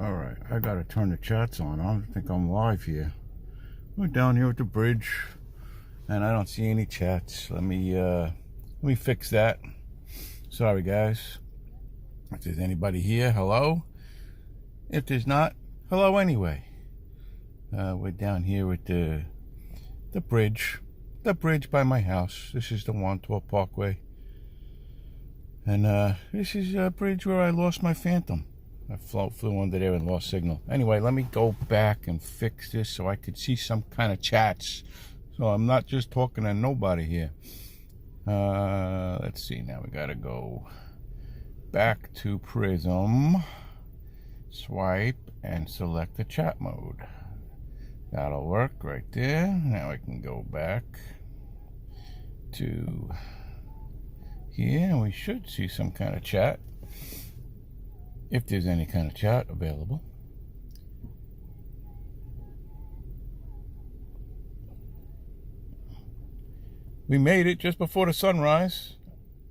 All right, I gotta turn the chats on. I don't think I'm live here. We're down here at the bridge, and I don't see any chats. Let me fix that. Sorry, guys. If there's anybody here, hello. If there's not, hello anyway. We're down here at the bridge by my house. This is the Wantor Parkway, and this is a bridge where I lost my Phantom. I flew under there and lost signal. Anyway, let me go back and fix this so I could see some kind of chats. So I'm not just talking to nobody here. Let's see. Now we gotta go back to Prism. Swipe and select the chat mode. That'll work right there. Now I can go back to here. We should see some kind of chat. If there's any kind of chat available. We made it just before the sunrise.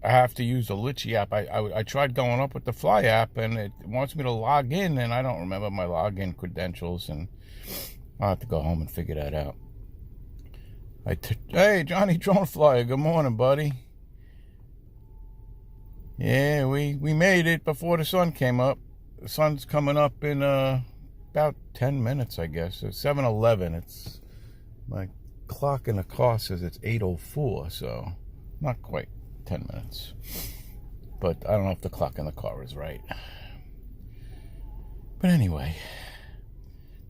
I have to use the Litchi app. I tried going up with the Fly app, and it wants me to log in, and I don't remember my login credentials, and I'll have to go home and figure that out. Hey, Johnny Drone Flyer, good morning, buddy. Yeah, we made it before the sun came up. The sun's coming up in about 10 minutes, I guess. It's 7:11. It's my clock in the car says it's 8:04, so not quite 10 minutes. But I don't know if the clock in the car is right. But anyway,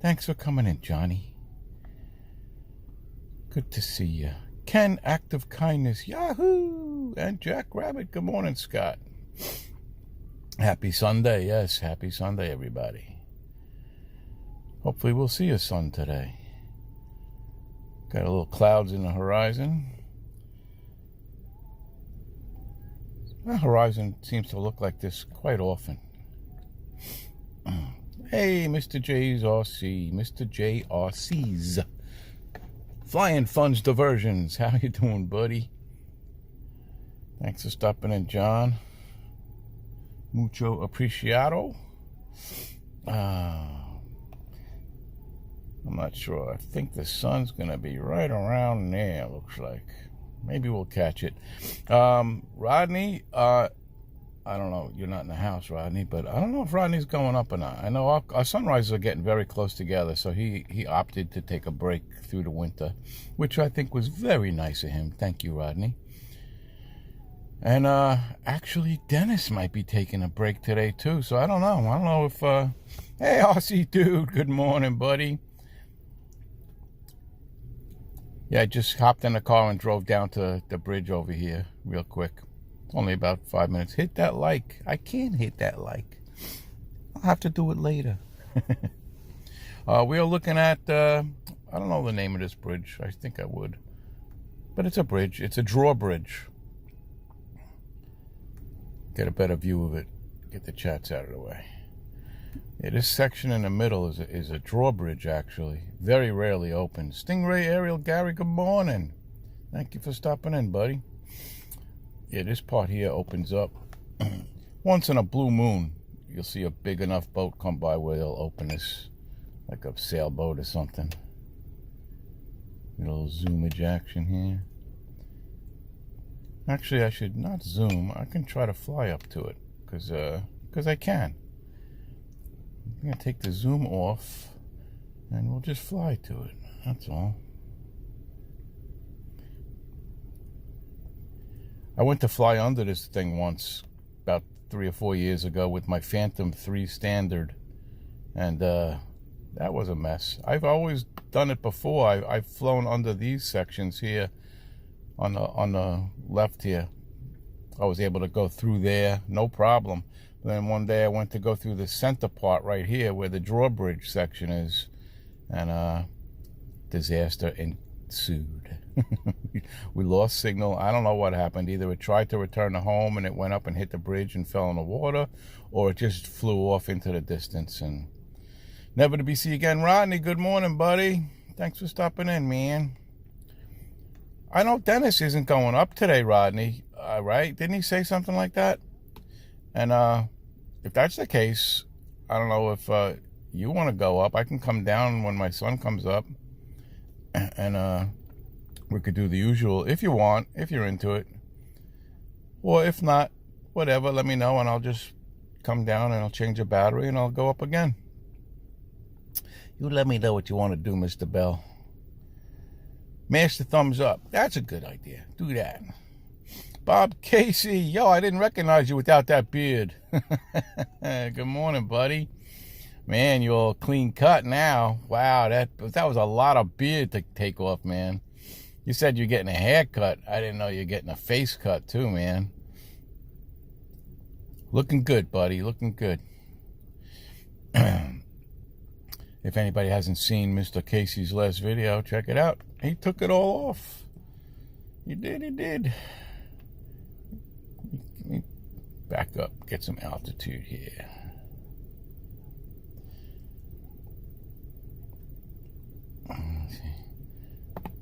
thanks for coming in, Johnny. Good to see you. Ken, act of kindness, Yahoo! And Jack Rabbit, good morning, Scott. Happy Sunday, yes, happy Sunday, everybody. Hopefully we'll see a sun today. Got a little clouds in the horizon. The horizon seems to look like this quite often. Hey, Mr. JRC, Mr. JRC's Flying Funds Diversions. How you doing, buddy? Thanks for stopping in, John. Mucho apreciado. I'm not sure. I think the sun's going to be right around there, looks like. Maybe we'll catch it. Rodney, I don't know. You're not in the house, Rodney, but I don't know if Rodney's going up or not. I know our sunrises are getting very close together, so he opted to take a break through the winter, which I think was very nice of him. Thank you, Rodney. And actually, Dennis might be taking a break today, too, so I don't know. I don't know if... Hey, RC dude, good morning, buddy. Yeah, I just hopped in the car and drove down to the bridge over here real quick. Only about 5 minutes. Hit that like. I can't hit that like. I'll have to do it later. We are looking at, I don't know the name of this bridge. I think I would. But it's a bridge. It's a drawbridge. Get a better view of it. Get the chats out of the way. Yeah, this section in the middle is a drawbridge, actually. Very rarely open. Stingray Ariel Gary, good morning. Thank you for stopping in, buddy. Yeah, this part here opens up. Once in a blue moon, you'll see a big enough boat come by where they'll open this, like a sailboat or something. A little zoomage action here. Actually, I should not zoom. I can try to fly up to it, because I can. I'm going to take the zoom off, and we'll just fly to it. That's all. I went to fly under this thing once, about 3 or 4 years ago, with my Phantom 3 Standard, and that was a mess. I've always done it before. I've flown under these sections here on the left here. I was able to go through there, no problem. Then one day I went to go through the center part right here where the drawbridge section is, and disaster ensued. We lost signal. I don't know what happened. Either it tried to return to home and it went up and hit the bridge and fell in the water, or it just flew off into the distance and never to be seen again. Rodney, good morning, buddy. Thanks for stopping in, man. I know Dennis isn't going up today, Rodney, right? Didn't he say something like that? And if that's the case, I don't know if you want to go up, I can come down when my son comes up, and we could do the usual if you want, if you're into it. Or if not, whatever, let me know and I'll just come down and I'll change the battery and I'll go up again. You let me know what you want to do, Mr. Bell. Mash the thumbs up. That's a good idea. Do that. Bob Casey. Yo, I didn't recognize you without that beard. Good morning, buddy. Man, you're all clean cut now. Wow, that was a lot of beard to take off, man. You said you're getting a haircut. I didn't know you're getting a face cut too, man. Looking good, buddy. Looking good. If anybody hasn't seen Mr. Casey's last video, check it out. He took it all off. He did. Let me back up, get some altitude here.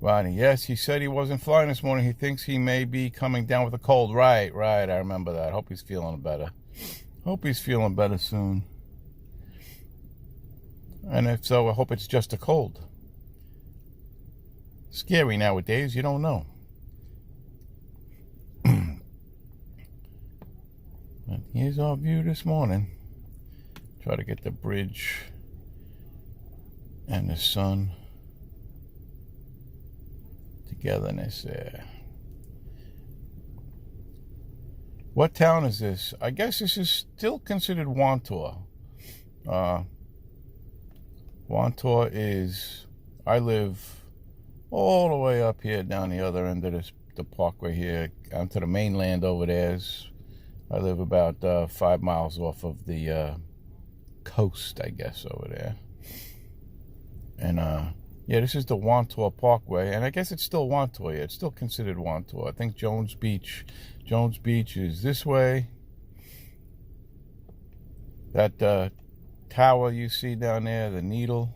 Ronnie, yes, he said he wasn't flying this morning. He thinks he may be coming down with a cold. Right, I remember that. Hope he's feeling better. Hope he's feeling better soon. And if so, I hope it's just a cold. Scary nowadays, you don't know. But here's our view this morning. Try to get the bridge and the sun togetherness there. What town is this? I guess this is still considered Wantor. Wantor is, I live all the way up here down the other end of the parkway here, onto the mainland over there. I live about 5 miles off of the coast, I guess, over there. And yeah, this is the Wantor Parkway, and I guess it's still Wantor. Yeah, it's still considered Wantor. I think Jones Beach is this way. That tower you see down there, the Needle,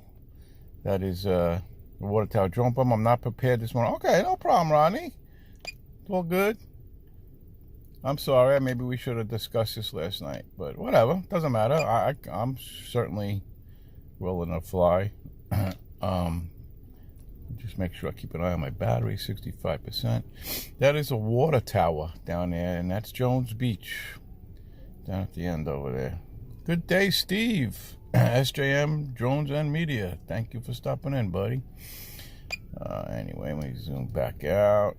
that is the water tower. Drone bomb. I'm not prepared this morning. Okay, no problem, Ronnie. It's all good. I'm sorry. Maybe we should have discussed this last night, but whatever. Doesn't matter. I'm certainly willing to fly. Just make sure I keep an eye on my battery, 65%. That is a water tower down there, and that's Jones Beach, down at the end over there. Good day, Steve. SJM Drones and Media. Thank you for stopping in, buddy. Anyway, let me zoom back out.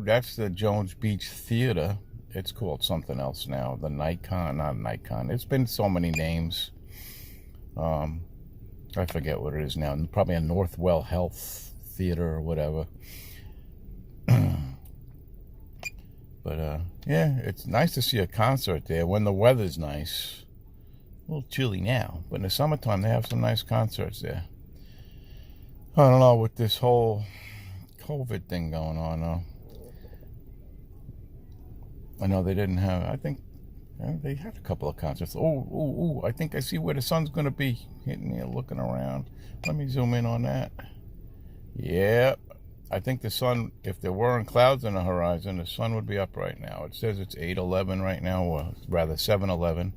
That's the Jones Beach Theater. It's called something else now. The Nikon, not Nikon. It's been so many names. I forget what it is now. Probably a Northwell Health Theater or whatever. But yeah, it's nice to see a concert there when the weather's nice. A little chilly now, but in the summertime they have some nice concerts there. I don't know, with this whole COVID thing going on, though. I know they didn't have, I think they had a couple of concerts. Oh, I think I see where the sun's going to be. Hitting here, looking around. Let me zoom in on that. Yeah, I think the sun, if there weren't clouds on the horizon, the sun would be up right now. It says it's 8:11 right now, or rather 7:11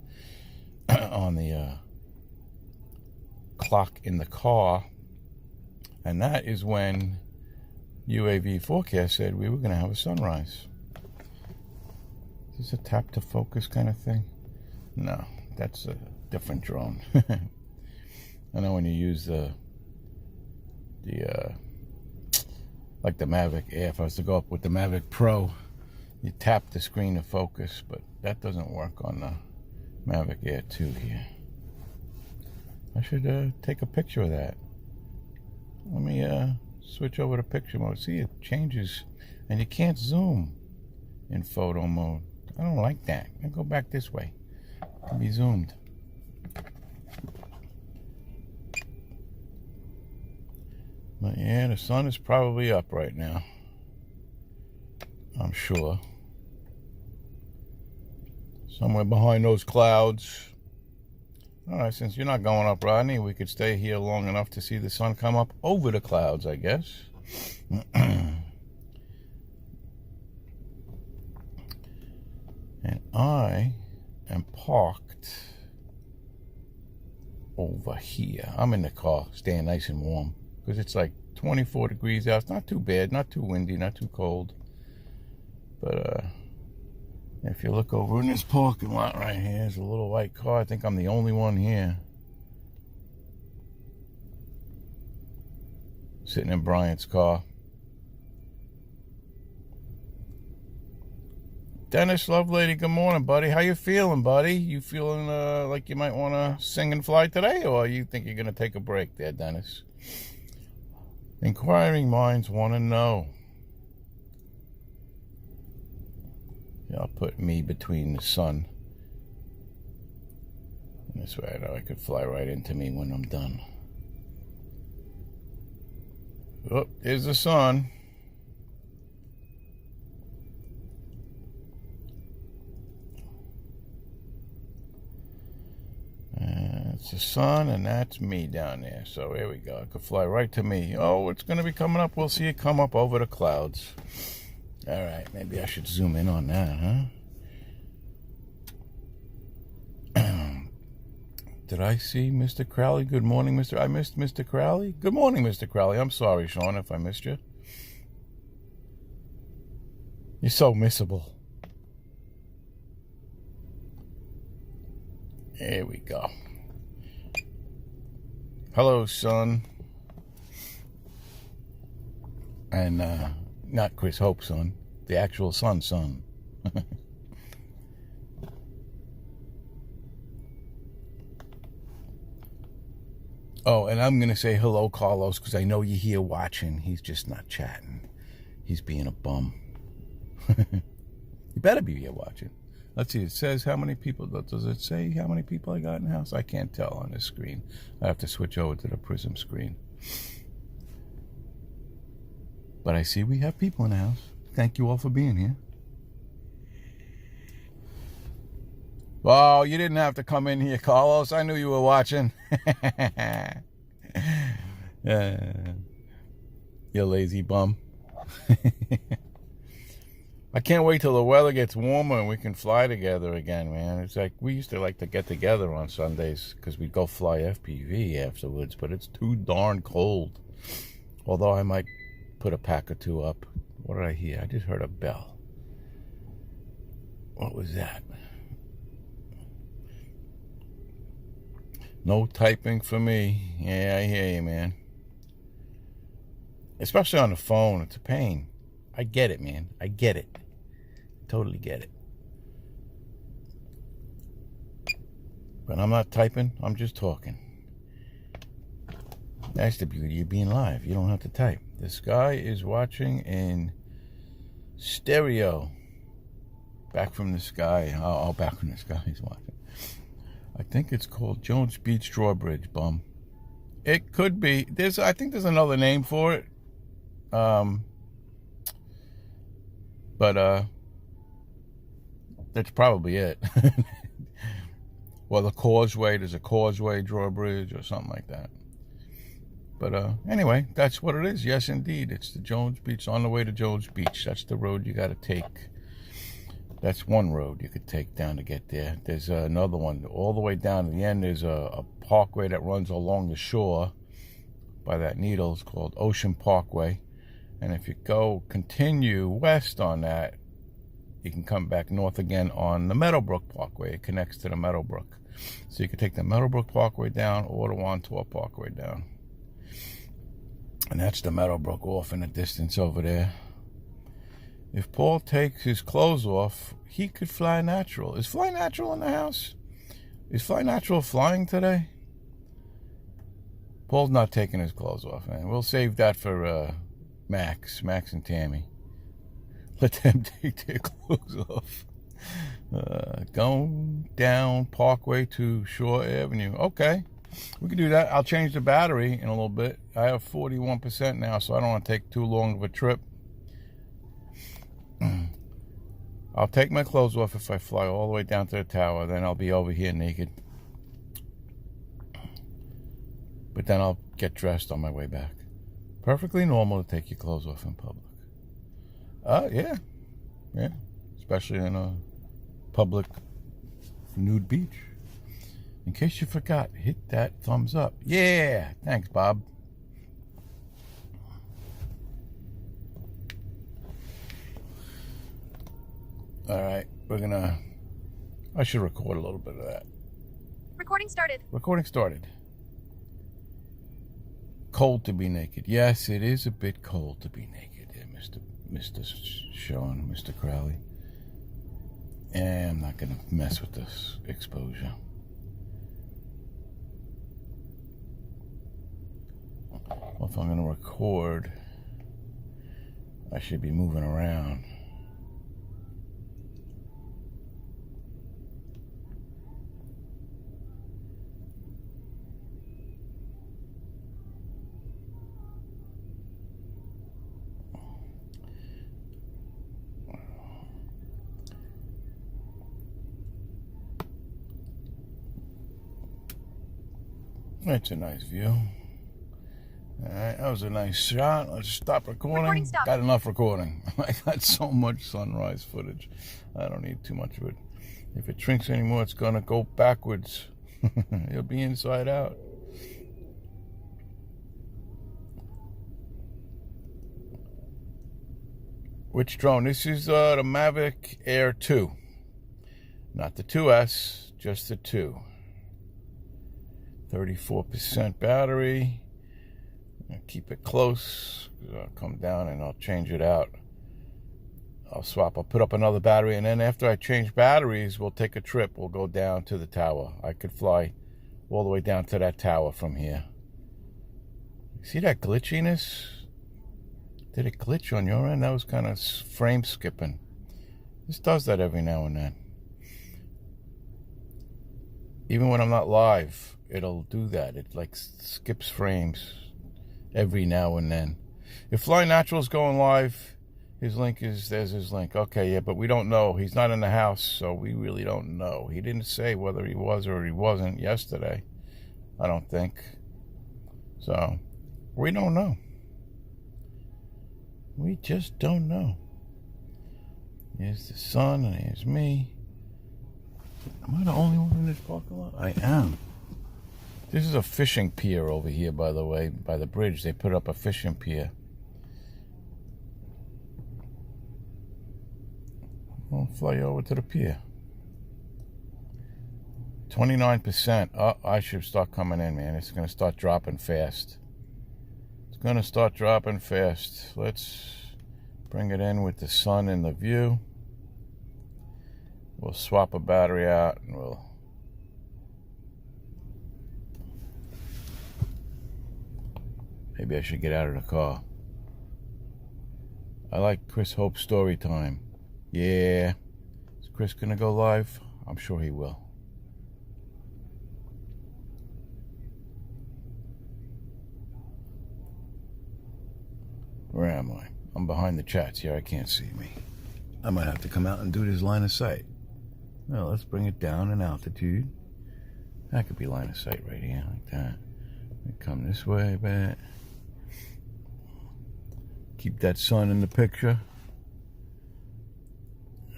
on the clock in the car. And that is when UAV forecast said we were going to have a sunrise. Is this a tap to focus kind of thing? No, that's a different drone. I know when you use the like the Mavic Air, if I was to go up with the Mavic Pro, you tap the screen to focus, but that doesn't work on the Mavic Air 2 here. I should take a picture of that. Let me switch over to picture mode. See, it changes, and you can't zoom in photo mode. I don't like that. I'll go back this way. It can be zoomed. But yeah, the sun is probably up right now. I'm sure. Somewhere behind those clouds. Alright, since you're not going up, Rodney, we could stay here long enough to see the sun come up over the clouds, I guess. And I am parked over here. I'm in the car, staying nice and warm, because it's like 24 degrees out. It's not too bad, not too windy, not too cold. But if you look over in this parking lot right here, there's a little white car. I think I'm the only one here. Sitting in Bryant's car. Dennis Lovelady, good morning, buddy. How you feeling, buddy? You feeling like you might want to sing and fly today, or you think you're going to take a break there, Dennis? Inquiring minds want to know. Yeah, I'll put me between the sun. And this way I know I could fly right into me when I'm done. Oh, there's the sun. It's the sun, and that's me down there. So here we go. I could fly right to me. Oh, it's going to be coming up. We'll see it come up over the clouds. All right, maybe I should zoom in on that, huh? Did I see Mr. Crowley? Good morning, Mr. I missed Mr. Crowley. Good morning, Mr. Crowley. I'm sorry, Sean, if I missed you. You're so missable. There we go. Hello, son. And not Chris Hope's son, the actual son's son. Oh, and I'm going to say hello, Carlos, because I know you're here watching. He's just not chatting. He's being a bum. You better be here watching. Let's see, it says how many people, does it say how many people I got in the house? I can't tell on this screen. I have to switch over to the Prism screen. But I see we have people in the house. Thank you all for being here. Well, you didn't have to come in here, Carlos. I knew you were watching. You lazy bum. I can't wait till the weather gets warmer and we can fly together again, man. It's like we used to like to get together on Sundays because we'd go fly FPV afterwards, but it's too darn cold. Although I might put a pack or two up. What did I hear? I just heard a bell. What was that? No typing for me. Yeah, I hear you, man. Especially on the phone. It's a pain. I get it, man. I get it. Totally get it. But I'm not typing. I'm just talking. That's the beauty of being live. You don't have to type. This guy is watching in stereo. Back from the sky. Oh, back from the sky he's watching. I think it's called Jones Beach Drawbridge, bum. It could be. I think there's another name for it. But that's probably it. Well, the causeway, there's a causeway drawbridge or something like that. But anyway, that's what it is. Yes, indeed. It's the Jones Beach, on the way to Jones Beach. That's the road you got to take. That's one road you could take down to get there. There's another one all the way down to the end. There's a parkway that runs along the shore by that needle. It's called Ocean Parkway. And if you continue west on that, you can come back north again on the Meadowbrook Parkway. It connects to the Meadowbrook. So you can take the Meadowbrook Parkway down or the Wantor Parkway down. And that's the Meadowbrook off in the distance over there. If Paul takes his clothes off, he could fly natural. Is Fly Natural in the house? Is Fly Natural flying today? Paul's not taking his clothes off, man. We'll save that for Max and Tammy. Let them take their clothes off. Going down Parkway to Shore Avenue. Okay, we can do that. I'll change the battery in a little bit. I have 41% now, so I don't want to take too long of a trip. I'll take my clothes off if I fly all the way down to the tower. Then I'll be over here naked. But then I'll get dressed on my way back. Perfectly normal to take your clothes off in public. Yeah. Especially in a public nude beach. In case you forgot, hit that thumbs up. Yeah, thanks, Bob. All right, I should record a little bit of that. Recording started. Recording started. Cold to be naked. Yes, it is a bit cold to be naked, Mr. Sean, Mr. Crowley. And I'm not going to mess with this exposure. Well, if I'm going to record, I should be moving around. That's a nice view. All right, that was a nice shot. Let's stop recording. Got enough recording. I got so much sunrise footage. I don't need too much of it. If it shrinks anymore, it's going to go backwards. It'll be inside out. Which drone? This is the Mavic Air 2. Not the 2S, just the 2. 34% battery. I'll keep it close. I'll come down and I'll change it out. I'll put up another battery, and then after I change batteries, we'll take a trip. We'll go down to the tower. I could fly all the way down to that tower from here. See that glitchiness? Did it glitch on your end? That was kind of frame skipping. This does that every now and then. Even when I'm not live, it'll do that. It like skips frames every now and then. If Fly Natural's going live, there's his link. Okay, yeah, but we don't know. He's not in the house, so we really don't know. He didn't say whether he was or he wasn't yesterday, I don't think. So, we don't know. We just don't know. Here's the sun and here's me. Am I the only one in this parking lot? I am. This is a fishing pier over here, by the way, by the bridge. They put up a fishing pier. I'll fly over to the pier. 29%. Oh, I should start coming in, man. It's going to start dropping fast. It's going to start dropping fast. Let's bring it in with the sun in the view. We'll swap a battery out and we'll maybe I should get out of the car. I like Chris Hope's story time. Yeah. Is Chris gonna go live? I'm sure he will. Where am I? I'm behind the chats here. I can't see me. I might have to come out and do this line of sight. Well, let's bring it down in altitude. That could be line of sight right here, like that. Come this way a bit. Keep that sun in the picture.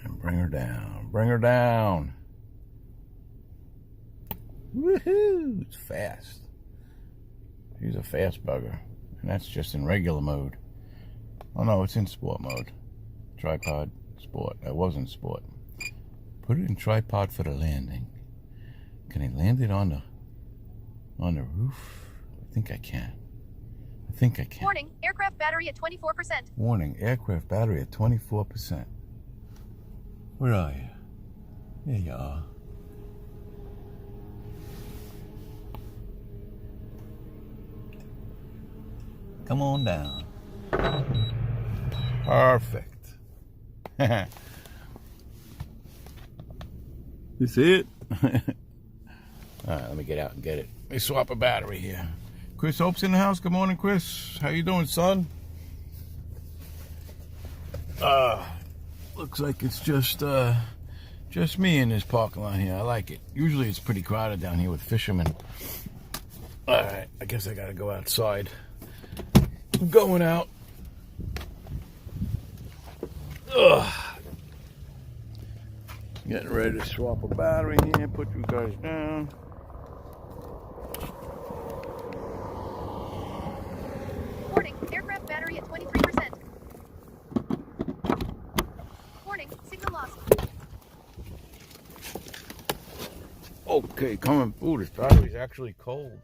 And bring her down. Bring her down. Woohoo! It's fast. She's a fast bugger. And that's just in regular mode. Oh no, it's in sport mode. Tripod, sport. That wasn't sport. Put it in tripod for the landing. Can I land it on the roof? I think I can. Warning, aircraft battery at 24%. Warning, aircraft battery at 24%. Where are you? There you are. Come on down. Perfect. You see it? Alright, let me get out and get it. Let me swap a battery here. Chris Hope's in the house. Good morning, Chris. How you doing, son? Looks like it's just me in this parking lot here. I like it. Usually it's pretty crowded down here with fishermen. Alright, I guess I gotta go outside. I'm going out. Getting ready to swap a battery here, put you guys down. Warning, signal lost. Okay, coming. Ooh, this battery's actually cold.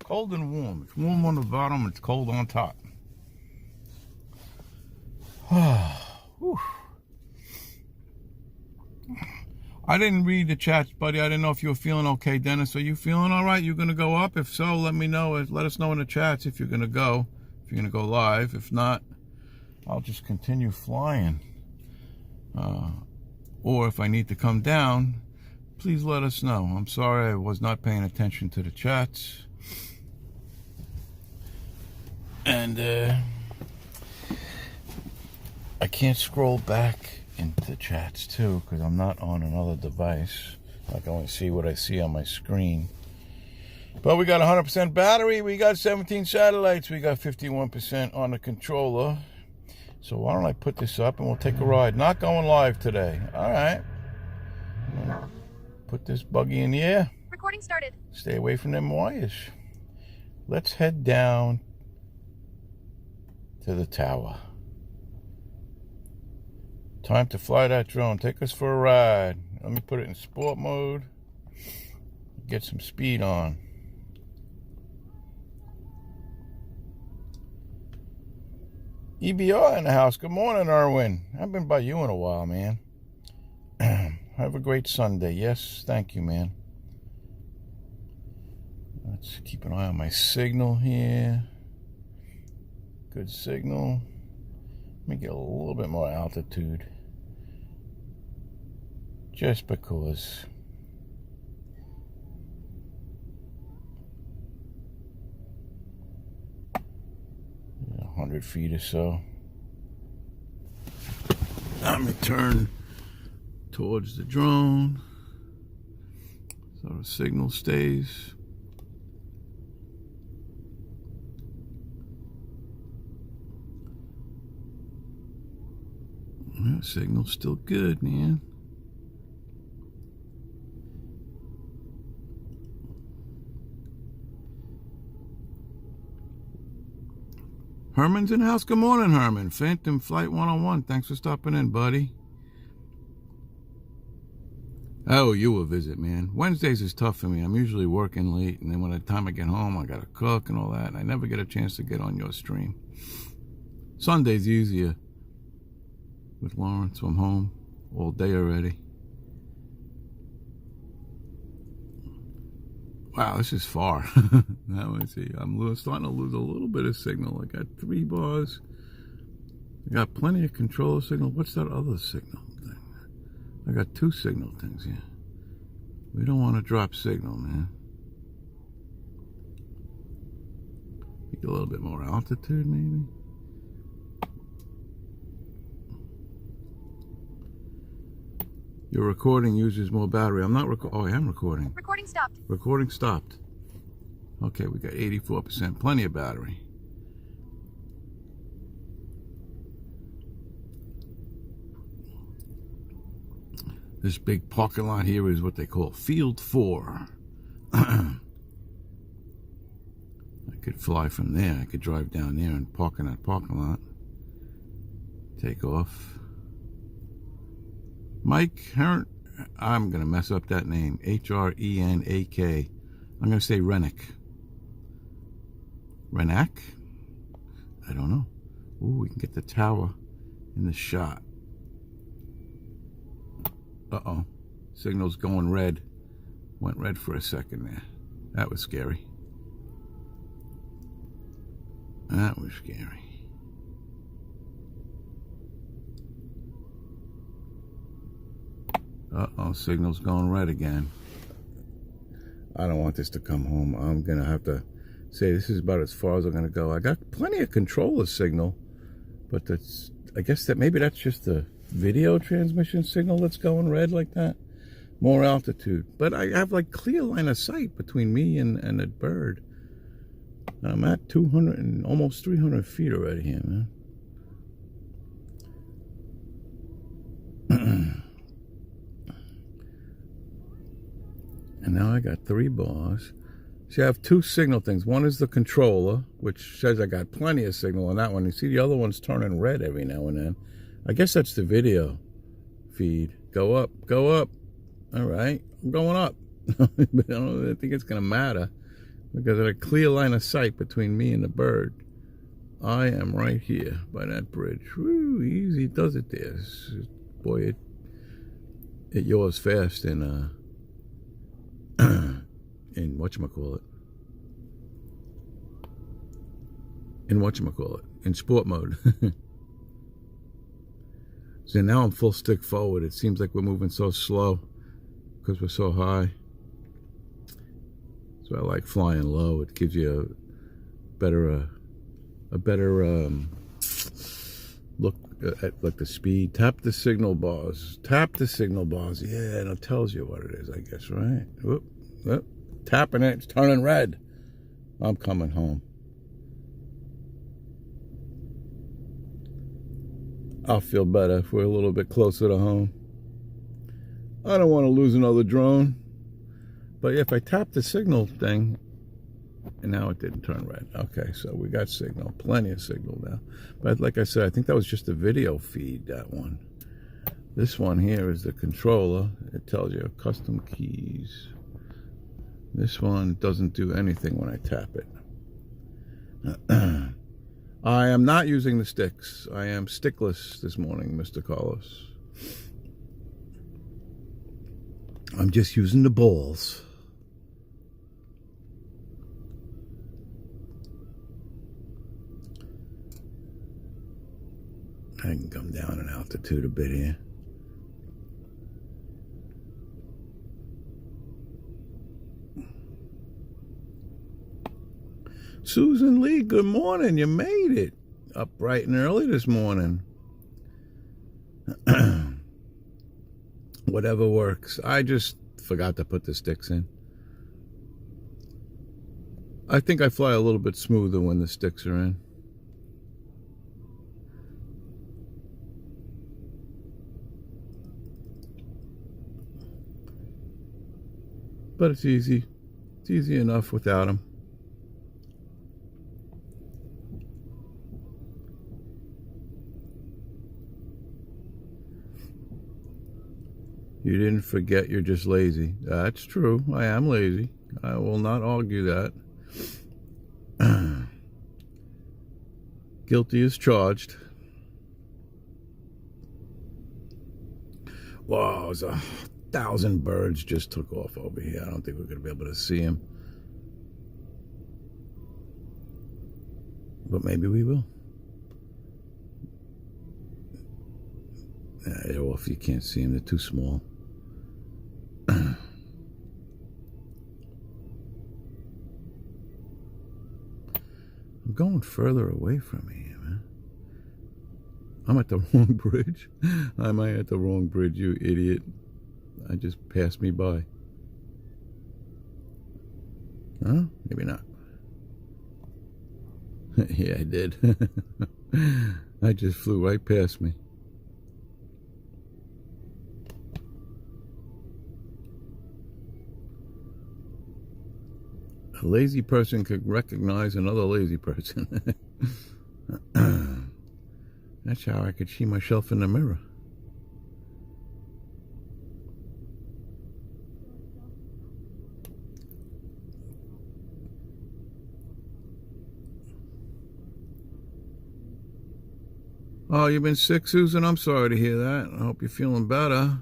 Cold and warm. It's warm on the bottom, it's cold on top. Whew. I didn't read the chats, buddy. I didn't know if you were feeling okay, Dennis. Are you feeling all right? You gonna go up? If so, let me know. Let us know in the chats if you're gonna go. If you're gonna go live. If not, I'll just continue flying. Or if I need to come down, please let us know. I'm sorry I was not paying attention to the chats. And I can't scroll back into the chats too because I'm not on another device. I can only see what I see on my screen. But we got 100% battery. We got 17 satellites. We got 51% on the controller. So why don't I put this up and we'll take a ride. Not going live today. All right. Put this buggy in the air. Recording started. Stay away from them wires. Let's head down to the tower. Time to fly that drone. Take us for a ride. Let me put it in sport mode. Get some speed on. EBR in the house. Good morning, Erwin. I haven't been by you in a while, man. Have a great Sunday. Yes, thank you, man. Let's keep an eye on my signal here. Good signal. Let me get a little bit more altitude. Just because. 100 feet or so. I'm going to turn towards the drone so the signal stays. That signal's still good, man. Herman's in the house. Good morning, Herman. Phantom Flight 101. Thanks for stopping in, buddy. I owe you a visit, man. Wednesdays is tough for me. I'm usually working late, and then by the time I get home, I gotta cook and all that, and I never get a chance to get on your stream. Sunday's easier with Lawrence from home all day already. Wow, this is far. Now I see. I'm starting to lose a little bit of signal. I got 3 bars. I got plenty of controller signal. What's that other signal thing? I got 2 signal things here. We don't want to drop signal, man. Get a little bit more altitude, maybe. Your recording uses more battery. I'm not oh, I am recording. Recording stopped. Recording stopped. Okay, we got 84%. Plenty of battery. This big parking lot here is what they call Field 4. I could fly from there. I could drive down there and park in that parking lot. Take off. Mike Heron, I'm going to mess up that name. H-R-E-N-A-K. I'm going to say Rennick. Rennack? I don't know. Ooh, we can get the tower in the shot. Uh-oh. Signal's going red. Went red for a second there. That was scary. That was scary. Uh-oh, signal's going red again. I don't want this to come home. I'm going to have to say this is about as far as I'm going to go. I got plenty of controller signal, but that's, I guess that maybe that's just the video transmission signal that's going red like that. More altitude. But I have like clear line of sight between me and that bird. And I'm at 200 and almost 300 feet already here, man. And now I got 3 bars. See, I have 2 signal things. One is the controller, which says I got plenty of signal on that one. You see the other one's turning red every now and then. I guess that's the video. feed. Go up, go up. All right, I'm going up. But I don't think it's going to matter because of a clear line of sight between me and the bird. I am right here by that bridge. Woo, easy does it there. Boy, it yaws fast in whatchamacallit. In sport mode. So now I'm full stick forward. It seems like we're moving so slow because we're so high. So I like flying low. It gives you a better look at like the speed. Tap the signal bars. Tap the signal bars. Yeah, and it tells you what it is, I guess, right? Whoop, whoop. Tapping it. It's turning red. I'm coming home. I'll feel better if we're a little bit closer to home. I don't want to lose another drone. But if I tap the signal thing, and now it didn't turn red. Okay, so we got signal. Plenty of signal now. But like I said, I think that was just a video feed, that one. This one here is the controller. It tells you custom keys. This one doesn't do anything when I tap it. I am not using the sticks. I am stickless this morning, Mr. Carlos. I'm just using the balls. I can come down in altitude a bit here. Susan Lee, good morning. You made it. Up bright and early this morning. Whatever works. I just forgot to put the sticks in. I think I fly a little bit smoother when the sticks are in. But it's easy. It's easy enough without them. You didn't forget you're just lazy. That's true. I am lazy. I will not argue that. Guilty as charged. Wow, there's 1,000 birds just took off over here. I don't think we're going to be able to see them. But maybe we will. They're off. You can't see them. They're too small. I'm going further away from me, man. I'm at the wrong bridge. Am I at the wrong bridge, you idiot? I just passed me by. Huh? Maybe not. Yeah, I did. I just flew right past me. A lazy person could recognize another lazy person. That's how I could see myself in the mirror. Oh, you've been sick, Susan? I'm sorry to hear that. I hope you're feeling better.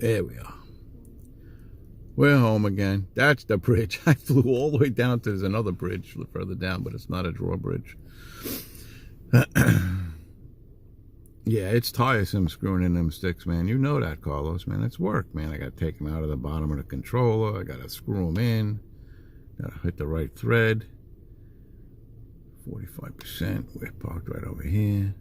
There we are. We're home again. That's the bridge. I flew all the way down to, there's another bridge further down, but it's not a drawbridge. Yeah, it's tiresome screwing in them sticks, man. You know that, Carlos, man. It's work, man. I got to take them out of the bottom of the controller. I got to screw them in. Got to hit the right thread. 45%. We're parked right over here.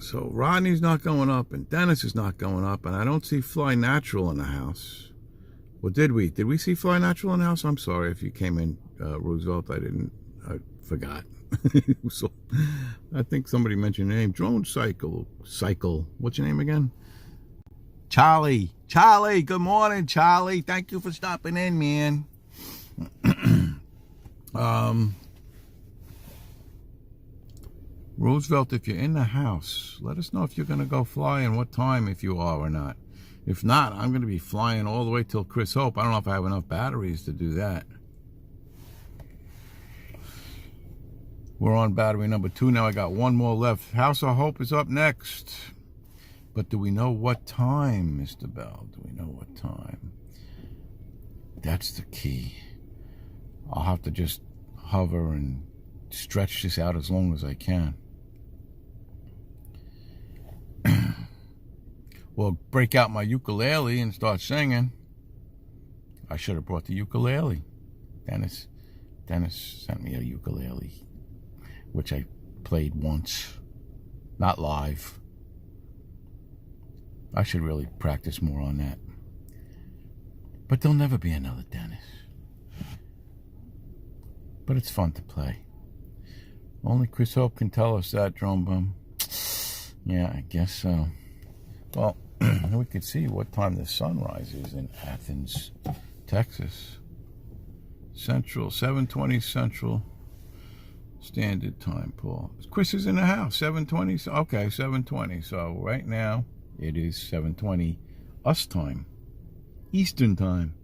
So Rodney's not going up, and Dennis is not going up, and I don't see Fly Natural in the house. Well, did we? Did we see Fly Natural in the house? I'm sorry if you came in, Roosevelt. I didn't. forgot. So, I think somebody mentioned your name. Drone Cycle. What's your name again? Charlie. Charlie, good morning, Charlie. Thank you for stopping in, man. Roosevelt, if you're in the house, let us know if you're going to go fly and what time, if you are or not. If not, I'm going to be flying all the way till Chris Hope. I don't know if I have enough batteries to do that. We're on battery number 2 now. I got one more left. House of Hope is up next. But do we know what time, Mr. Bell? Do we know what time? That's the key. I'll have to just hover and stretch this out as long as I can. Well, break out my ukulele and start singing. I should have brought the ukulele. Dennis sent me a ukulele, which I played once, not live. I should really practice more on that. But there'll never be another Dennis. But it's fun to play. Only Chris Hope can tell us that, Drone Bum. Yeah, I guess so. Well, we could see what time the sun rises in Athens, Texas. Central, 7:20 Central Standard Time, Paul. Chris is in the house, 7:20. Okay, 7:20. So right now, it is 7:20 us time, Eastern time.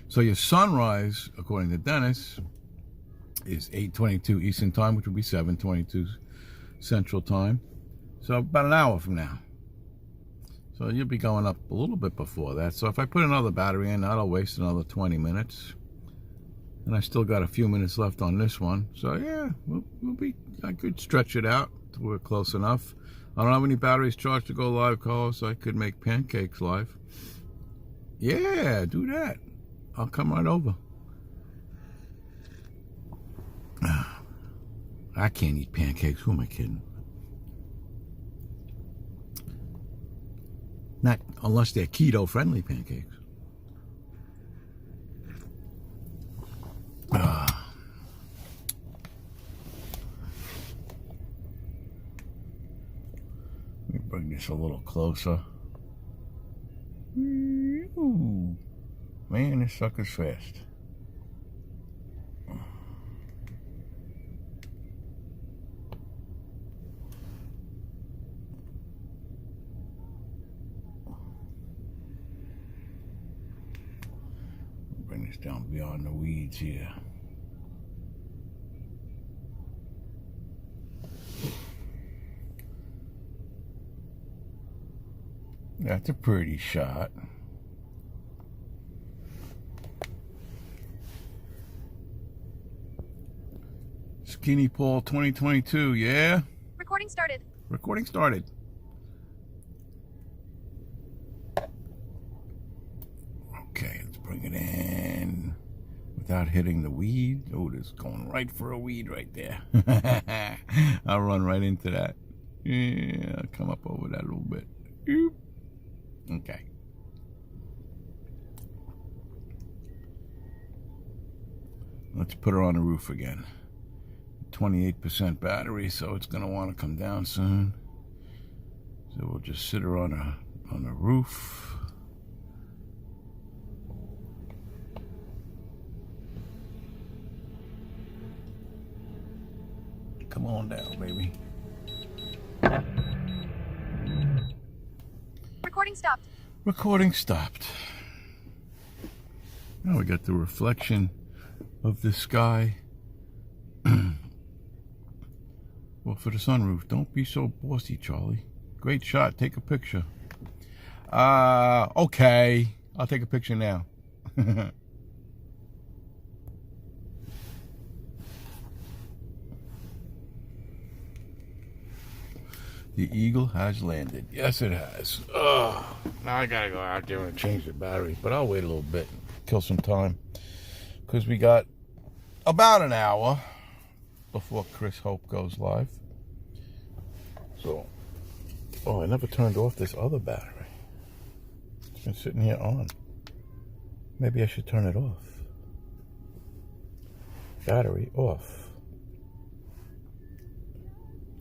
So your sunrise, according to Dennis, is 8:22 Eastern time, which would be 7:22 Central time. So about an hour from now. So you'll be going up a little bit before that. So if I put another battery in, that'll waste another 20 minutes. And I still got a few minutes left on this one. So yeah, I could stretch it out till we're close enough. I don't have any batteries charged to go live, Carlos, so I could make pancakes live. Yeah, do that. I'll come right over. I can't eat pancakes. Who am I kidding? Not unless they're keto-friendly pancakes. Let me bring this a little closer. Ooh. Man, this sucker's fast. Bring this down beyond the weeds here. That's a pretty shot. Skinny Paul 2022, yeah? Recording started. Recording started. Okay, let's bring it in without hitting the weed. Oh, this is going right for a weed right there. I'll run right into that. Yeah, I'll come up over that a little bit. Okay. Let's put her on the roof again. 28% battery, so it's going to want to come down soon. So we'll just sit her on the roof. Come on down, baby. Recording stopped. Recording stopped. Now we got the reflection of the sky. Well, for the sunroof, don't be so bossy, Charlie. Great shot. Take a picture. Okay. I'll take a picture now. The Eagle has landed. Yes, it has. Now I gotta go out there and change the battery, but I'll wait a little bit, kill some time, because we got about an hour before Chris Hope goes live. So, I never turned off this other battery. It's been sitting here on. Maybe I should turn it off. Battery off.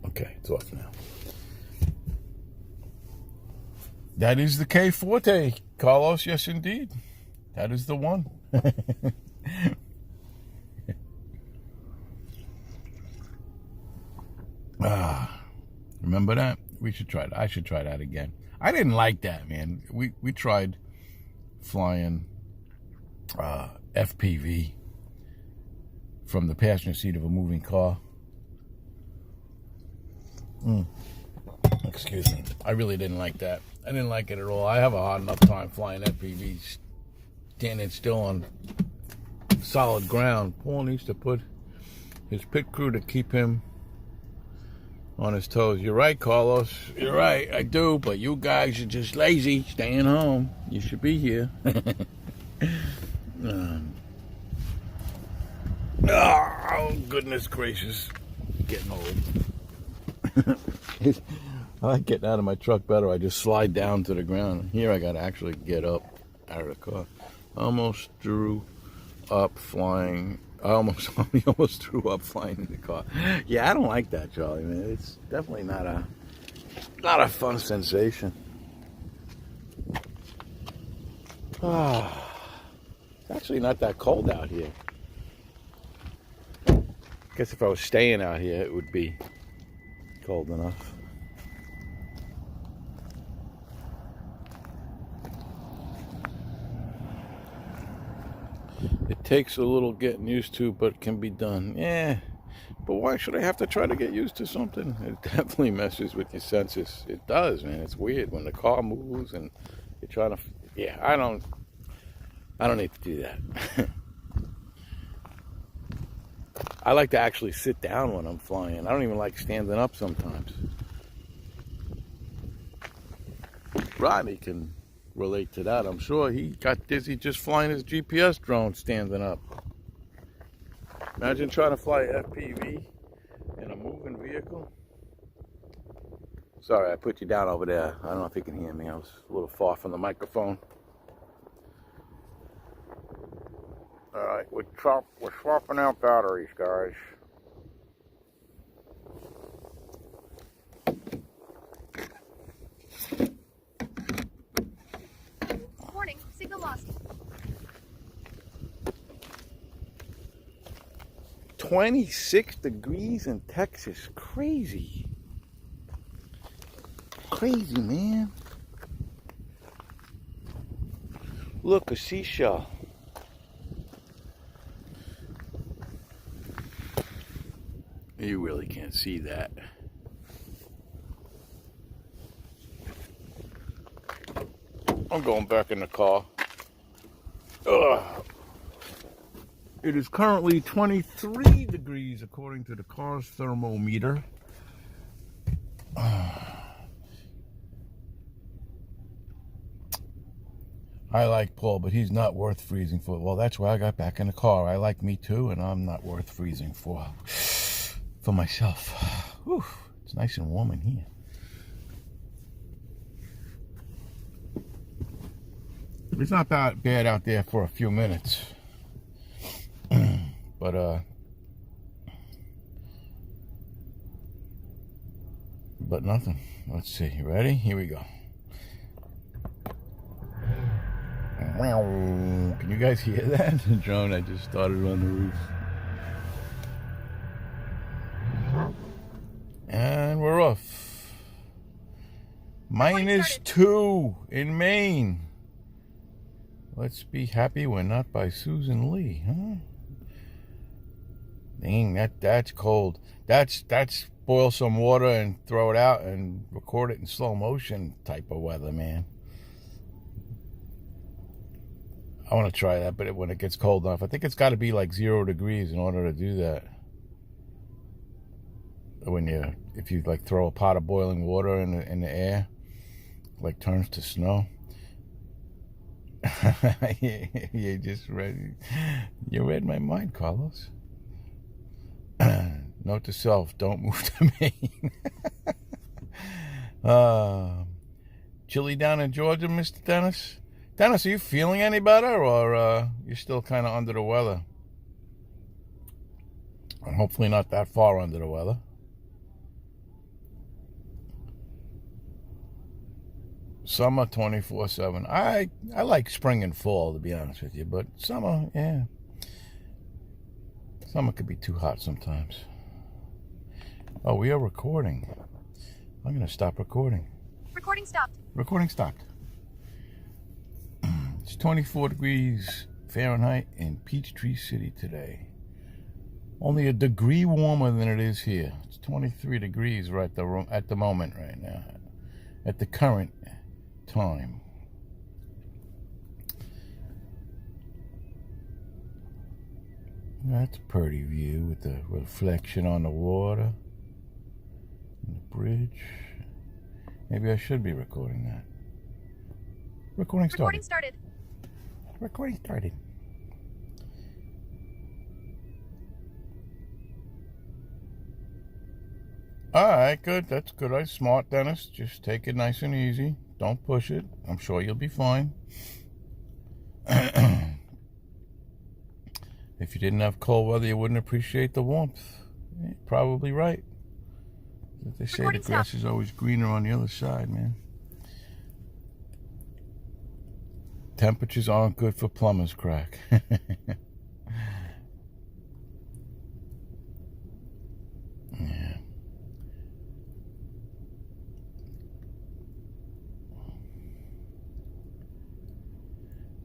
Okay, it's off now. That is the K Forte, Carlos. Yes, indeed. That is the one. Remember that? We should try that. I should try that again. I didn't like that, man. We tried flying FPV from the passenger seat of a moving car. Excuse me. I really didn't like that. I didn't like it at all. I have a hard enough time flying FPVs, standing still on solid ground. Paul needs to put his pit crew to keep him on his toes. You're right, Carlos. You're right. I do. But you guys are just lazy, staying home. You should be here. Oh, goodness gracious. Getting old. I like getting out of my truck better. I just slide down to the ground. Here I got to actually get up out of the car. Almost threw up flying. I almost threw up flying in the car. Yeah, I don't like that, Charlie, man. It's definitely not a fun sensation. It's actually not that cold out here. I guess if I was staying out here, it would be cold enough. It takes a little getting used to, but can be done. Yeah, but why should I have to try to get used to something? It definitely messes with your senses. It does, man. It's weird when the car moves and you're trying to. Yeah, I don't need to do that. I like to actually sit down when I'm flying. I don't even like standing up sometimes. Rodney can relate to that. I'm sure he got dizzy just flying his GPS drone standing up. Imagine trying to fly FPV in a moving vehicle. Sorry, I put you down over there. I don't know if you can hear me. I was a little far from the microphone. All right, we're swapping out batteries, guys. Warning, signal lost. 26 degrees in Texas. Crazy. Crazy, man. Look, a seashell. You really can't see that. I'm going back in the car. Ugh. It is currently 23 degrees according to the car's thermometer. I like Paul, but he's not worth freezing for. Well, that's why I got back in the car. I like me too, and I'm not worth freezing for myself. Whew, it's nice and warm in here. It's not that bad out there for a few minutes. But nothing. Let's see. You ready? Here we go. Can you guys hear that? The drone I just started on the roof. And we're off. -2 in Maine. Let's be happy we're not by Susan Lee, huh? Dang, that's cold. That's boil some water and throw it out and record it in slow motion type of weather, man. I want to try that, but when it gets cold enough, I think it's got to be like 0 degrees in order to do that. If you like throw a pot of boiling water in the air, like turns to snow. You read my mind, Carlos. Note to self: don't move to Maine. Chilly down in Georgia, Mr. Dennis. Dennis, are you feeling any better, or you're still kind of under the weather? And hopefully not that far under the weather. Summer 24/7. I like spring and fall, to be honest with you, but summer, yeah. Summer could be too hot sometimes. Oh, we are recording. I'm going to stop recording. Recording stopped. Recording stopped. It's 24 degrees Fahrenheit in Peachtree City today. Only a degree warmer than it is here. It's 23 degrees right at the moment right now. At the current time. That's a pretty view with the reflection on the water and the bridge. Maybe I should be recording that. Recording started. Recording started. All right, good. That's good. I'm smart, Dennis. Just take it nice and easy. Don't push it. I'm sure you'll be fine. If you didn't have cold weather, you wouldn't appreciate the warmth. You're probably right. They say the grass is always greener on the other side, man. Temperatures aren't good for plumbers, crack. Yeah.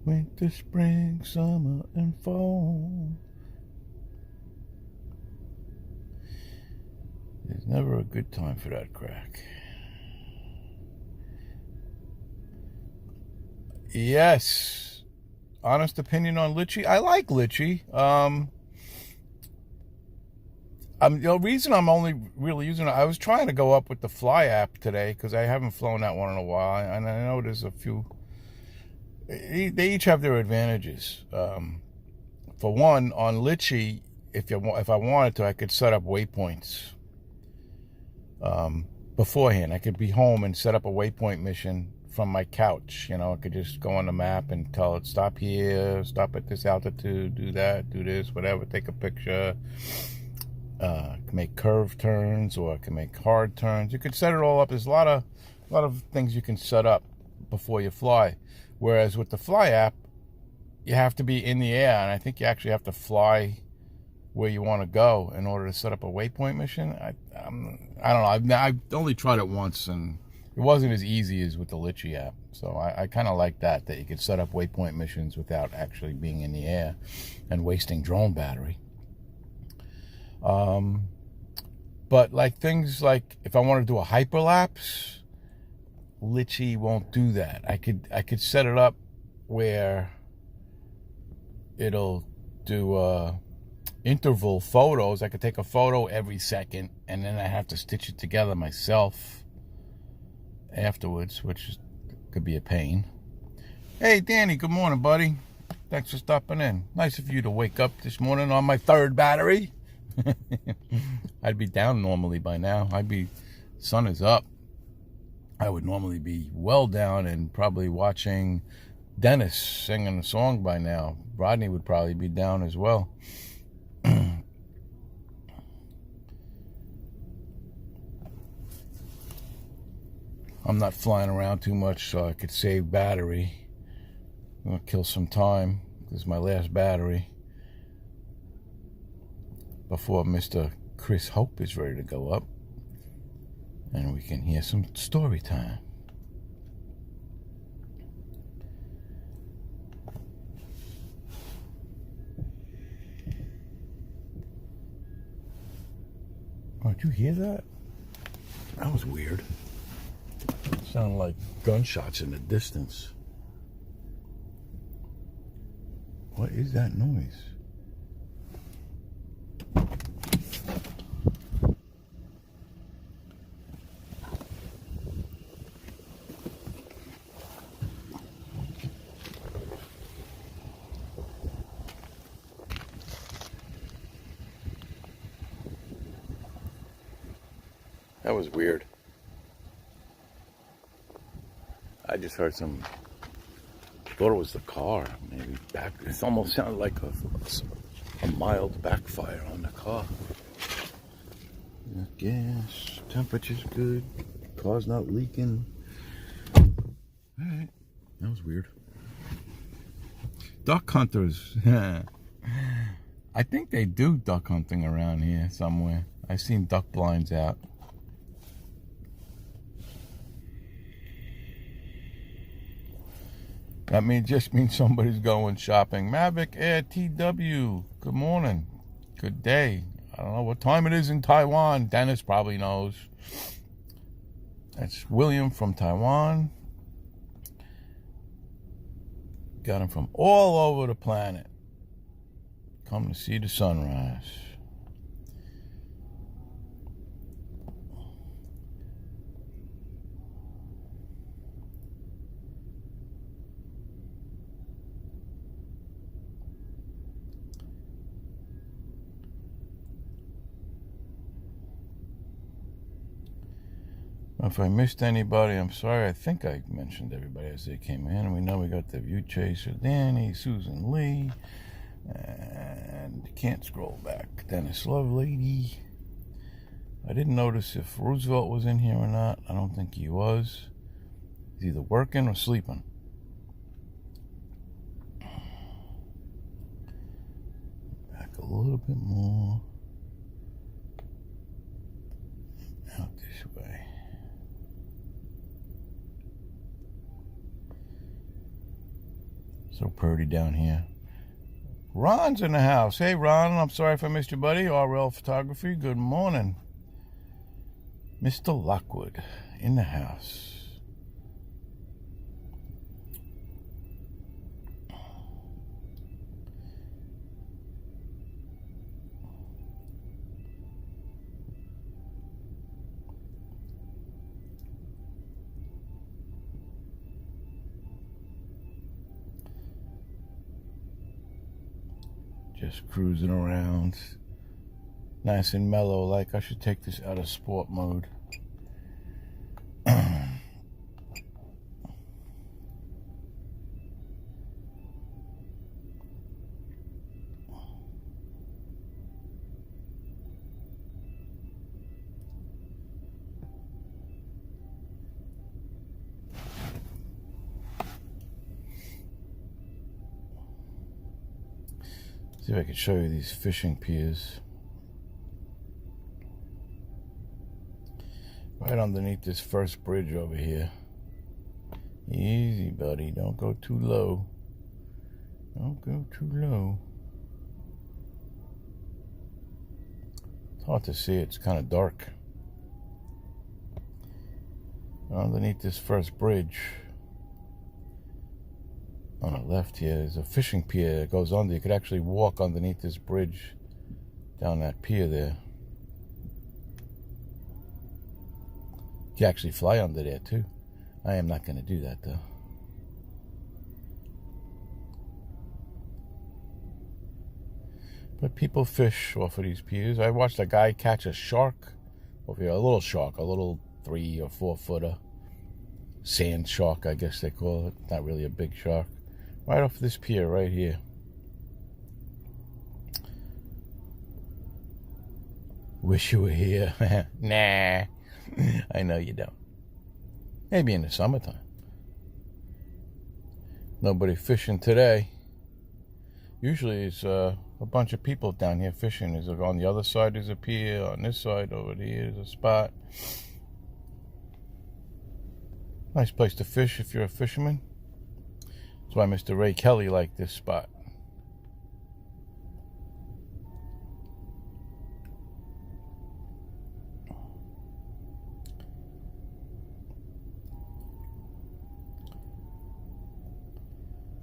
Winter, spring, summer, and fall. There's never a good time for that crack. Yes. Honest opinion on Litchi. I like Litchi. The reason I'm only really using it, I was trying to go up with the Fly app today because I haven't flown that one in a while, and I know there's a few. They each have their advantages. For one, on Litchi, if I wanted to, I could set up waypoints beforehand. I could be home and set up a waypoint mission from my couch. You know, I could just go on the map and tell it, stop here, stop at this altitude, do that, do this, whatever, take a picture. Can make curved turns, or I can make hard turns. You could set it all up. There's a lot of things you can set up before you fly. Whereas with the Fly app, you have to be in the air, and I think you actually have to fly where you want to go in order to set up a waypoint mission. I don't know. I've only tried it once, and it wasn't as easy as with the Litchi app. So I kind of like that you could set up waypoint missions without actually being in the air and wasting drone battery. But like things like if I want to do a hyperlapse, Litchi won't do that. I could set it up where it'll do interval photos. I could take a photo every second, and then I have to stitch it together myself afterwards, which could be a pain. Hey, Danny, good morning, buddy. Thanks for stopping in. Nice of you to wake up this morning on my third battery. I'd be down normally by now. Sun is up. I would normally be well down and probably watching Dennis singing a song by now. Rodney would probably be down as well. I'm not flying around too much, so I could save battery. I'm going to kill some time. This is my last battery before Mr. Chris Hope is ready to go up, and we can hear some story time. Oh, did you hear that? That was weird. It sounded like gunshots in the distance. What is that noise? That was weird. I just heard some thought it was the car. Maybe back. It almost sounded like a mild backfire on the car. Gas, temperature's good. Car's not leaking. Alright, that was weird. Duck hunters. I think they do duck hunting around here somewhere. I've seen duck blinds out. That just means somebody's going shopping. Mavic Air TW. Good morning. Good day. I don't know what time it is in Taiwan. Dennis probably knows. That's William from Taiwan. Got him from all over the planet. Come to see the sunrise. If I missed anybody, I'm sorry. I think I mentioned everybody as they came in. We know we got the View Chaser, Danny, Susan Lee, and can't scroll back. Dennis Lovelady. I didn't notice if Roosevelt was in here or not. I don't think he was. He's either working or sleeping. Back a little bit more. Out this way. So pretty down here. Ron's in the house. Hey, Ron, I'm sorry if I missed you, buddy. RL Photography, good morning. Mr. Lockwood in the house. Just cruising around. Nice and mellow, like I should take this out of sport mode. See if I can show you these fishing piers. Right underneath this first bridge over here. Easy, buddy. Don't go too low. Don't go too low. It's hard to see. It's kind of dark. Underneath this first bridge. On the left here is a fishing pier that goes under. You could actually walk underneath this bridge down that pier there. You can actually fly under there too. I am not going to do that though. But people fish off of these piers. I watched a guy catch a shark over here, a little shark, a little 3 or 4 footer. Sand shark, I guess they call it. Not really a big shark. Right off this pier right here. Wish you were here. Nah. I know you don't. Maybe in the summertime. Nobody fishing today. Usually it's a bunch of people down here fishing. There's on the other side there's a pier. On this side over here there's a spot. Nice place to fish if you're a fisherman. That's why Mr. Ray Kelly liked this spot.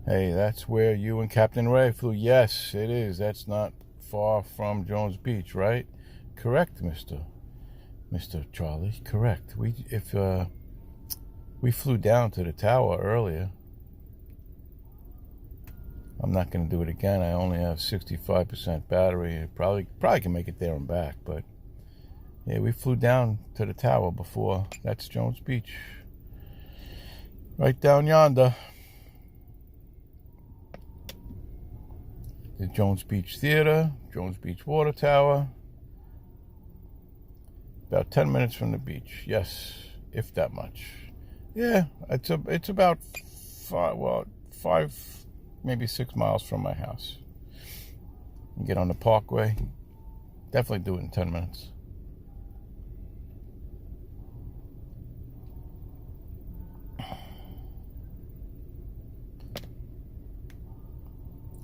Hey, that's where you and Captain Ray flew. Yes, it is. That's not far from Jones Beach, right? Correct, Mr. Charlie. Correct. We flew down to the tower earlier. I'm not going to do it again. I only have 65% battery. I probably can make it there and back. But yeah, we flew down to the tower before. That's Jones Beach. Right down yonder. the Jones Beach Theater, Jones Beach Water Tower. About 10 minutes from the beach. Yes, if that much. Yeah, it's about five, maybe 6 miles from my house. You get on the Parkway. Definitely do it in 10 minutes.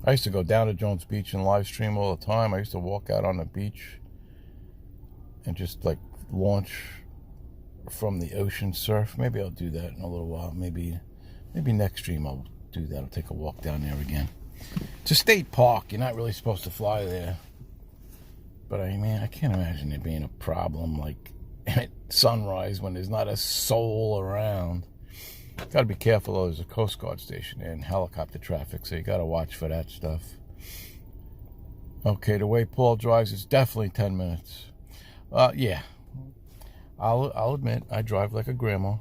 I used to go down to Jones Beach and live stream all the time. I used to walk out on the beach and just like launch from the ocean surf. Maybe I'll do that in a little while. Maybe next stream I'll do that. I'll take a walk down there again. It's a state park. You're not really supposed to fly there. But I mean, I can't imagine there being a problem like at sunrise when there's not a soul around. Got to be careful though. There's a Coast Guard station there and helicopter traffic, so you got to watch for that stuff. Okay, the way Paul drives, it's definitely 10 minutes. Yeah, I'll admit I drive like a grandma.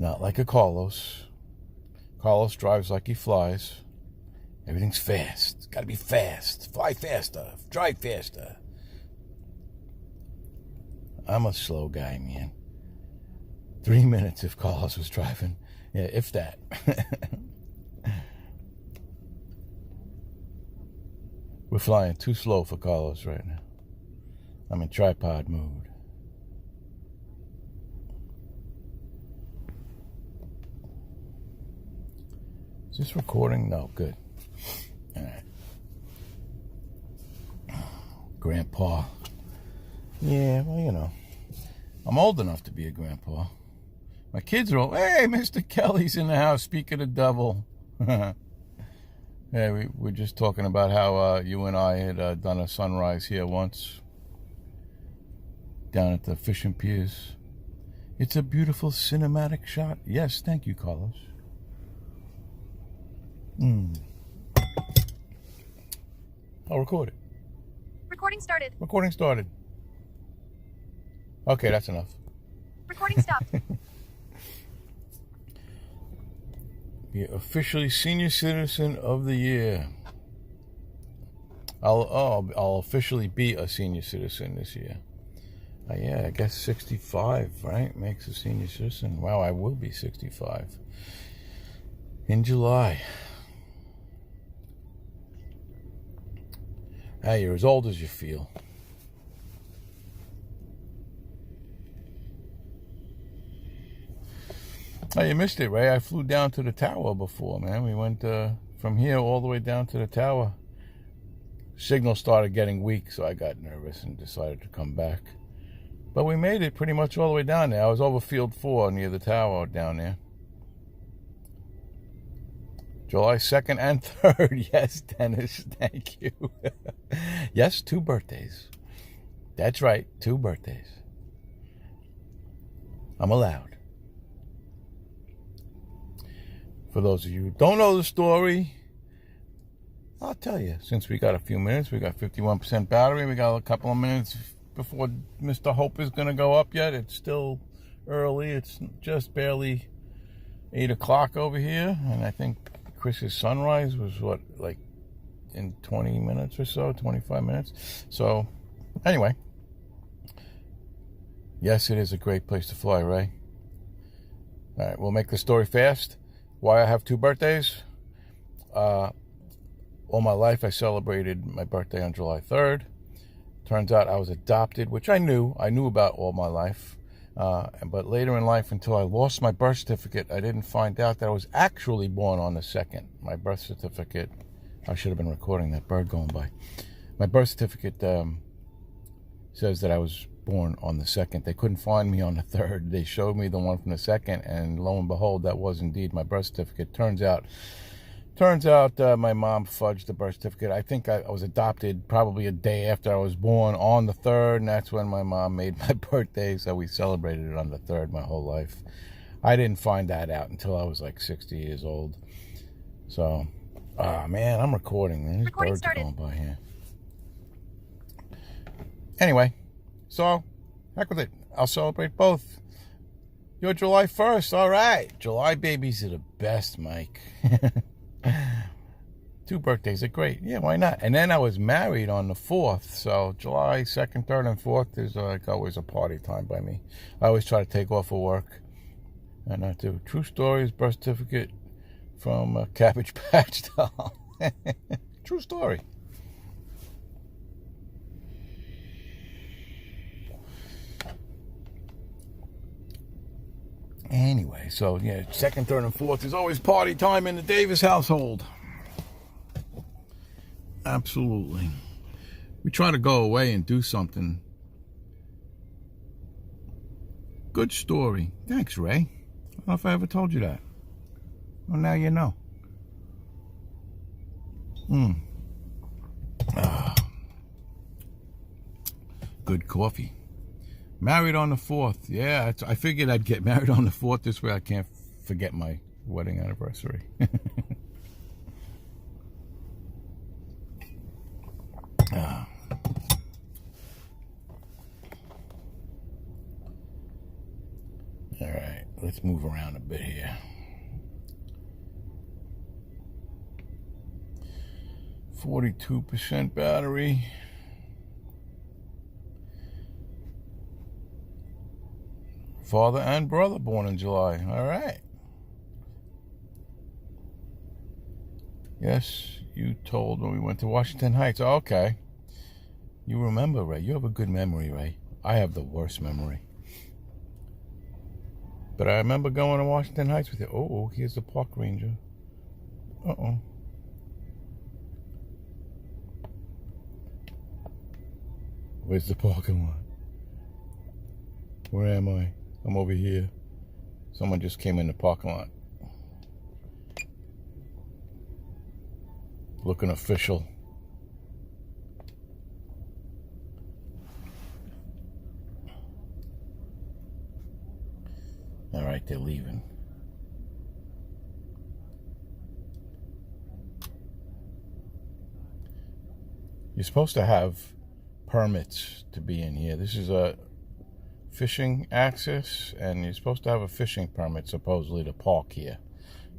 Not like a Carlos. Carlos drives like he flies. Everything's fast. It's got to be fast. Fly faster. Drive faster. I'm a slow guy, man. 3 minutes if Carlos was driving. Yeah, if that. We're flying too slow for Carlos right now. I'm in tripod mode. Is this recording? No, good. All right. Grandpa. Yeah, well, you know. I'm old enough to be a grandpa. My kids are all, hey, Mr. Kelly's in the house, speak of the devil. Yeah, we're just talking about how you and I had done a sunrise here once. Down at the fishing piers. It's a beautiful cinematic shot. Yes, thank you, Carlos. I'll record it. Recording started. Recording started. Okay, that's enough. Recording stopped. Be officially Senior Citizen of the Year. I'll officially be a senior citizen this year. Yeah, I guess 65, right? Makes a senior citizen. Wow, I will be 65 in July. Hey, you're as old as you feel. Oh, you missed it, Ray. I flew down to the tower before, man. We went from here all the way down to the tower. Signal started getting weak, so I got nervous and decided to come back. But we made it pretty much all the way down there. I was over Field 4 near the tower down there. July 2nd and 3rd. Yes, Dennis, thank you. Yes, 2 birthdays. That's right, 2 birthdays. I'm allowed. For those of you who don't know the story, I'll tell you. Since we got a few minutes, we got 51% battery. We got a couple of minutes before Mr. Hope is going to go up yet. It's still early. It's just barely 8 o'clock over here. And I think Chris's sunrise was, what, like in 20 minutes or so, 25 minutes. So, anyway. Yes, it is a great place to fly, Ray. All right, we'll make the story fast. Why I have 2 birthdays? All my life, I celebrated my birthday on July 3rd. Turns out I was adopted, which I knew about all my life. But later in life, until I lost my birth certificate, I didn't find out that I was actually born on the 2nd. My birth certificate, I should have been recording that bird going by. My birth certificate says that I was born on the 2nd. They couldn't find me on the 3rd. They showed me the one from the 2nd, and lo and behold, that was indeed my birth certificate. Turns out my mom fudged the birth certificate. I think I was adopted probably a day after I was born on the 3rd, and that's when my mom made my birthday, so we celebrated it on the 3rd my whole life. I didn't find that out until I was like 60 years old. So, man, I'm recording. These birds are going by here. Anyway, so, heck with it. I'll celebrate both. You're July 1st. All right. July babies are the best, Mike. 2 birthdays are great. Yeah, why not? And then I was married on the 4th. So July 2nd, 3rd, and 4th is like always a party time by me. I always try to take off of work. And I do. True stories, birth certificate from Cabbage Patch Doll. True story. Anyway, so yeah, 2nd, 3rd, and 4th is always party time in the Davis household. Absolutely. We try to go away and do something. Good story. Thanks, Ray. I don't know if I ever told you that. Well, now you know. Good coffee. Married on the 4th. Yeah, I figured I'd get married on the 4th. This way I can't forget my wedding anniversary. All right, let's move around a bit here. 42% battery. Father and brother born in July. All right. Yes, you told when we went to Washington Heights. Oh, okay. You remember, Ray. You have a good memory, Ray. I have the worst memory. But I remember going to Washington Heights with you. Oh, here's the park ranger. Uh-oh. Where's the parking lot? Where am I? I'm over here. Someone just came in the parking lot. Looking official. All right, they're leaving. You're supposed to have permits to be in here. This is a fishing access, and you're supposed to have a fishing permit supposedly to park here.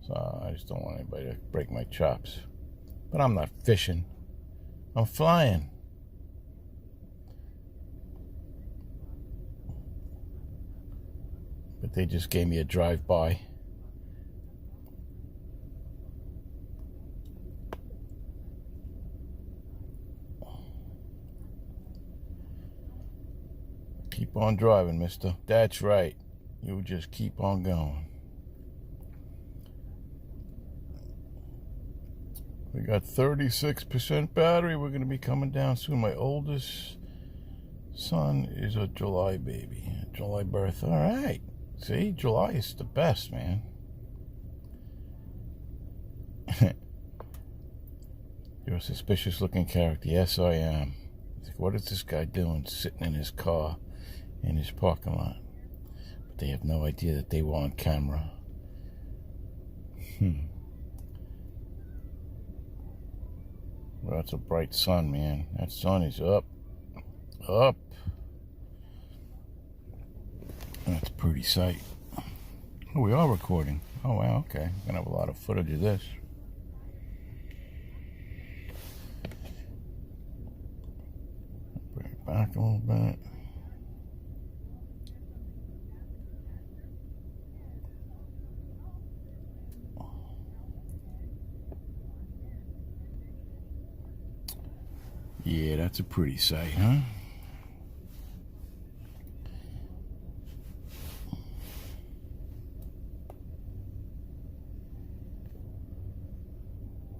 So I just don't want anybody to break my chops. But I'm not fishing. I'm flying. But they just gave me a drive-by. Keep on driving, mister. That's right. You just keep on going. We got 36% battery. We're going to be coming down soon. My oldest son is a July baby. July birth. All right. See, July is the best, man. You're a suspicious looking character. Yes, I am. What is this guy doing sitting in his car in his parking lot? But they have no idea that they were on camera. Well, that's a bright sun, man. That sun is up. Up. That's a pretty sight. Oh, we are recording. Oh, wow, okay. I'm gonna have a lot of footage of this. Bring it back a little bit. Yeah, that's a pretty sight, huh?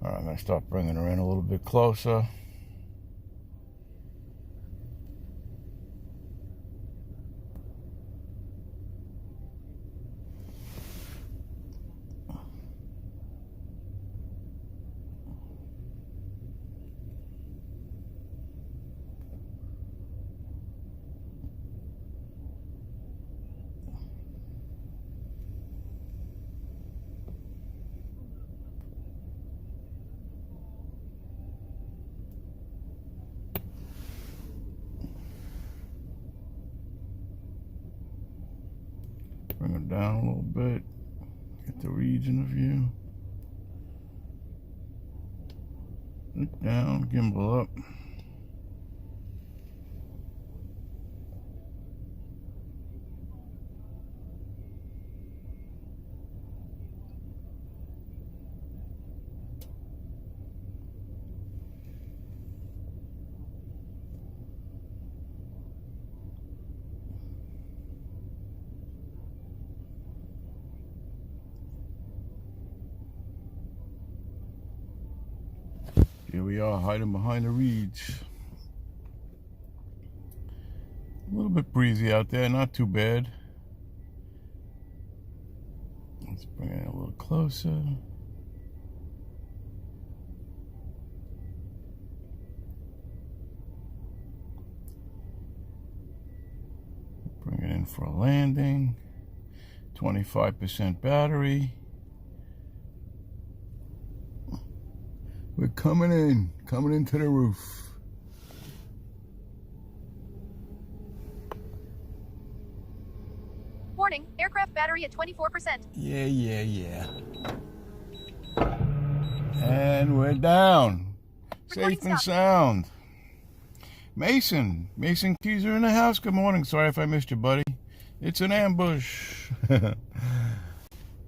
All right, I'm going to start bringing her in a little bit closer. it down a little bit. Get the region of view. Look down, gimbal up. Here we are, hiding behind the reeds. A little bit breezy out there, not too bad. Let's bring it a little closer. Bring it in for a landing. 25% battery. We're coming into the roof. Warning, aircraft battery at 24%. Yeah. And we're down. Recording Safe and stopped. sound. Mason Keys are in the house. Good morning. Sorry if I missed you, buddy. It's an ambush.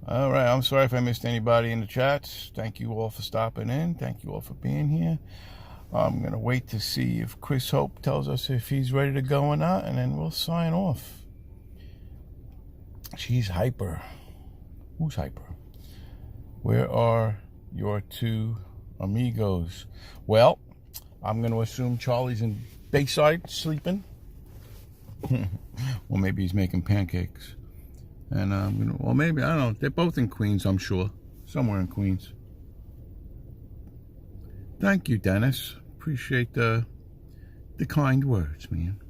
All right, I'm sorry if I missed anybody in the chats. Thank you all for stopping in. Thank you all for being here. I'm going to wait to see if Chris Hope tells us if he's ready to go or not, and then we'll sign off. She's hyper. Who's hyper? Where are your two amigos? Well, I'm going to assume Charlie's in Bayside sleeping. Or maybe he's making pancakes. And well, maybe, I don't know. They're both in Queens, I'm sure. Somewhere in Queens. Thank you, Dennis. Appreciate the kind words, man.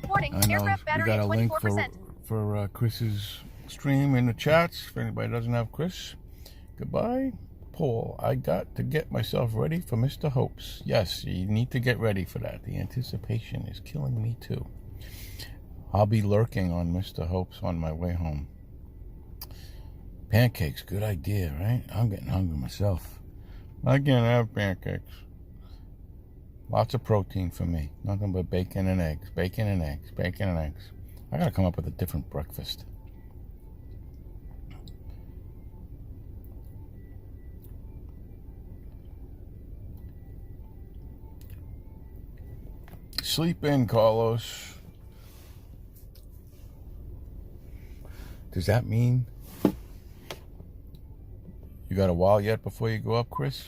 Warning, I know aircraft we battery got at a link 24%. for Chris's stream in the chats. If anybody doesn't have Chris, goodbye. Paul, I got to get myself ready for Mr. Hope's. Yes, you need to get ready for that. The anticipation is killing me too. I'll be lurking on Mr. Hope's on my way home. Pancakes, good idea, right? I'm getting hungry myself. I can't have pancakes. Lots of protein for me. Nothing but bacon and eggs. Bacon and eggs. Bacon and eggs. I gotta come up with a different breakfast. Sleep in, Carlos. Does that mean you got a while yet before you go up, Chris?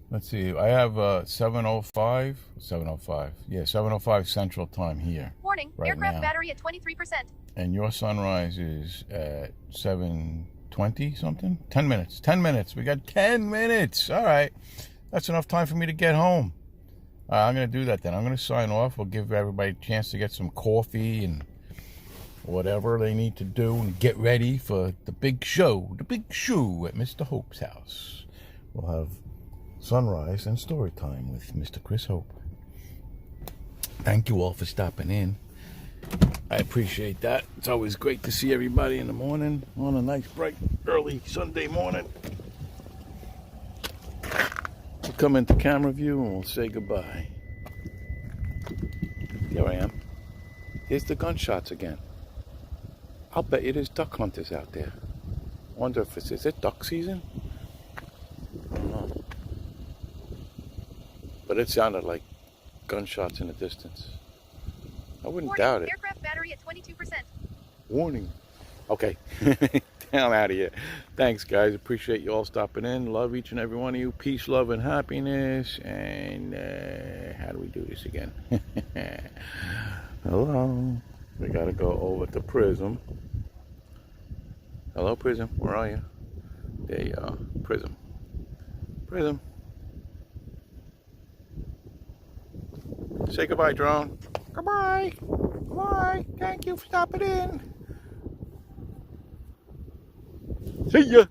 Let's see. I have 7:05. Yeah, 7:05 Central Time here. Warning, right aircraft now. battery at 23%. And your sunrise is at 7:20 something? 10 minutes. 10 minutes. We got 10 minutes. All right. That's enough time for me to get home. I'm going to do that then. I'm going to sign off. We'll give everybody a chance to get some coffee and whatever they need to do and get ready for the big show at Mr. Hope's house. We'll have sunrise and story time with Mr. Chris Hope. Thank you all for stopping in. I appreciate that. It's always great to see everybody in the morning on a nice bright early Sunday morning. We'll come into camera view and we'll say goodbye. There I am. Here's the gunshots again. I'll bet you there's duck hunters out there. Wonder if is it duck season? I don't know. But it sounded like gunshots in the distance. I wouldn't Warning, doubt it. aircraft battery at 22%. Warning. Okay. Down out of here. Thanks, guys. Appreciate you all stopping in. Love each and every one of you. Peace, love, and happiness. And how do we do this again? Hello. We got to go over to Prism. Hello, Prism. Where are you? There you are. Prism. Prism. Say goodbye, drone. Goodbye. Goodbye. Thank you for stopping in. See ya.